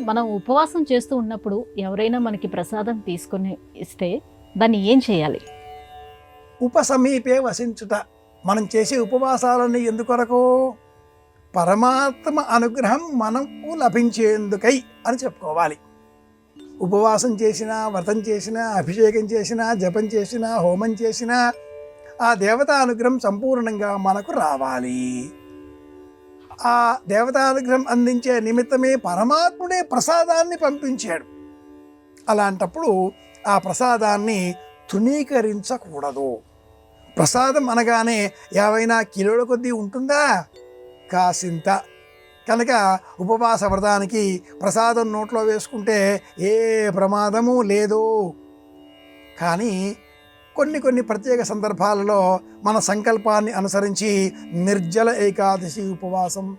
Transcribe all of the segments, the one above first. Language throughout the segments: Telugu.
మనం ఉపవాసం చేస్తూ ఉన్నప్పుడు ఎవరైనా మనకి ప్రసాదం తీసుకొని ఇస్తే దాన్ని ఏం చేయాలి? ఉపసమీపే వసించుట. మనం చేసే ఉపవాసాలన్నీ ఎందుకొరకు? పరమాత్మ అనుగ్రహం మనకు లభించేందుకై అని చెప్పుకోవాలి. ఉపవాసం చేసినా, వ్రతం చేసినా, అభిషేకం చేసినా, జపం చేసినా, హోమం చేసినా ఆ దేవతా అనుగ్రహం సంపూర్ణంగా మనకు రావాలి. ఆ దేవతానుగ్రహం అందించే నిమిత్తమే పరమాత్ముడే ప్రసాదాన్ని పంపించాడు. అలాంటప్పుడు ఆ ప్రసాదాన్ని తృణీకరించకూడదు. ప్రసాదం అనగానే ఏవైనా కిలోల కొద్దీ ఉంటుందా? కాసింత. కనుక ఉపవాస వ్రతానికి ప్రసాదం నోట్లో వేసుకుంటే ఏ ప్రమాదము లేదు. కానీ కొన్ని ప్రత్యేక సందర్భాలలో మన సంకల్పాన్ని అనుసరించి నిర్జల ఏకాదశి ఉపవాసం,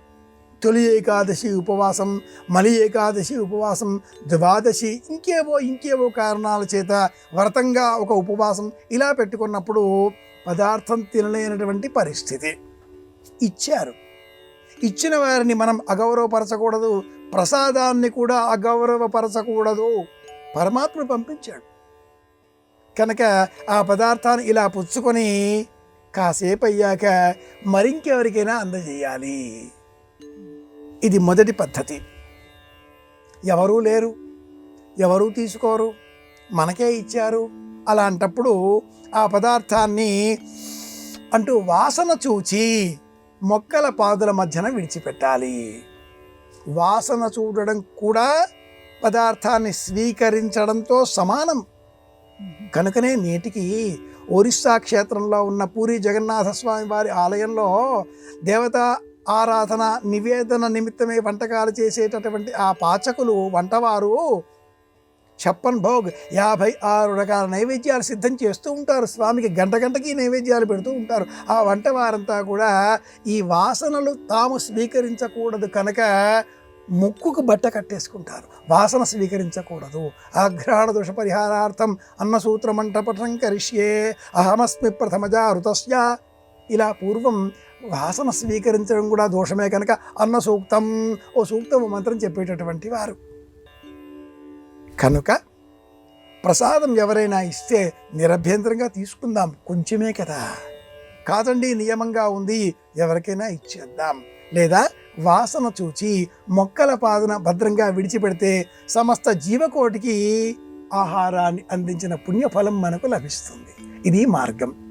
తొలి ఏకాదశి ఉపవాసం, మలి ఏకాదశి ఉపవాసం, ద్వాదశి, ఇంకేవో కారణాల చేత వ్రతంగా ఒక ఉపవాసం ఇలా పెట్టుకున్నప్పుడు పదార్థం తినలేనటువంటి పరిస్థితి. ఇచ్చిన వారిని మనం అగౌరవపరచకూడదు, ప్రసాదాన్ని కూడా అగౌరవపరచకూడదు. పరమాత్ముడు పంపించాడు కనుక ఆ పదార్థాన్ని ఇలా పుచ్చుకొని కాసేపు అయ్యాక మరింకెవరికైనా అందజేయాలి. ఇది మొదటి పద్ధతి. ఎవరూ లేరు, ఎవరూ తీసుకోరు, మనకే ఇచ్చారు. అలాంటప్పుడు ఆ పదార్థాన్ని అంటూ వాసన చూచి మొక్కల పాదుల మధ్యన విడిచిపెట్టాలి. వాసన చూడడం కూడా పదార్థాన్ని స్వీకరించడంతో సమానం. కనుకనే నేటికి ఒరిస్సా క్షేత్రంలో ఉన్న పూరి జగన్నాథ స్వామి వారి ఆలయంలో దేవత ఆరాధన నివేదన నిమిత్తమే వంటకాలు చేసేటటువంటి ఆ పాచకులు, వంటవారు 56 భోగ్ 56 రకాల నైవేద్యాలు సిద్ధం చేస్తూ ఉంటారు. స్వామికి గంటకి నైవేద్యాలు పెడుతూ ఉంటారు. ఆ వంటవారంతా కూడా ఈ వాసనలు తాము స్వీకరించకూడదు కనుక ముక్కుకు బట్ట కట్టేసుకుంటారు. వాసన స్వీకరించకూడదు. ఆఘ్రాణ దోష పరిహారార్థం అన్నసూత్రమంటపటం కరిష్యే అహమస్మి ప్రథమజా ఋతస్య. ఇలా పూర్వం వాసన స్వీకరించడం కూడా దోషమే కనుక అన్న సూక్తం, ఓ సూక్తం మంత్రం చెప్పేటటువంటి వారు. కనుక ప్రసాదం ఎవరైనా ఇస్తే నిరభ్యంతరంగా తీసుకుందాం, కొంచెమే కదా. కాదండి నియమంగా ఉంది, ఎవరికైనా ఇచ్చేద్దాం. లేదా వాసన చూచి మొక్కల పాదున భద్రంగా విడిచిపెడితే సమస్త జీవకోటికి ఆహారాన్ని అందించిన పుణ్యఫలం మనకు లభిస్తుంది. ఇది మార్గం.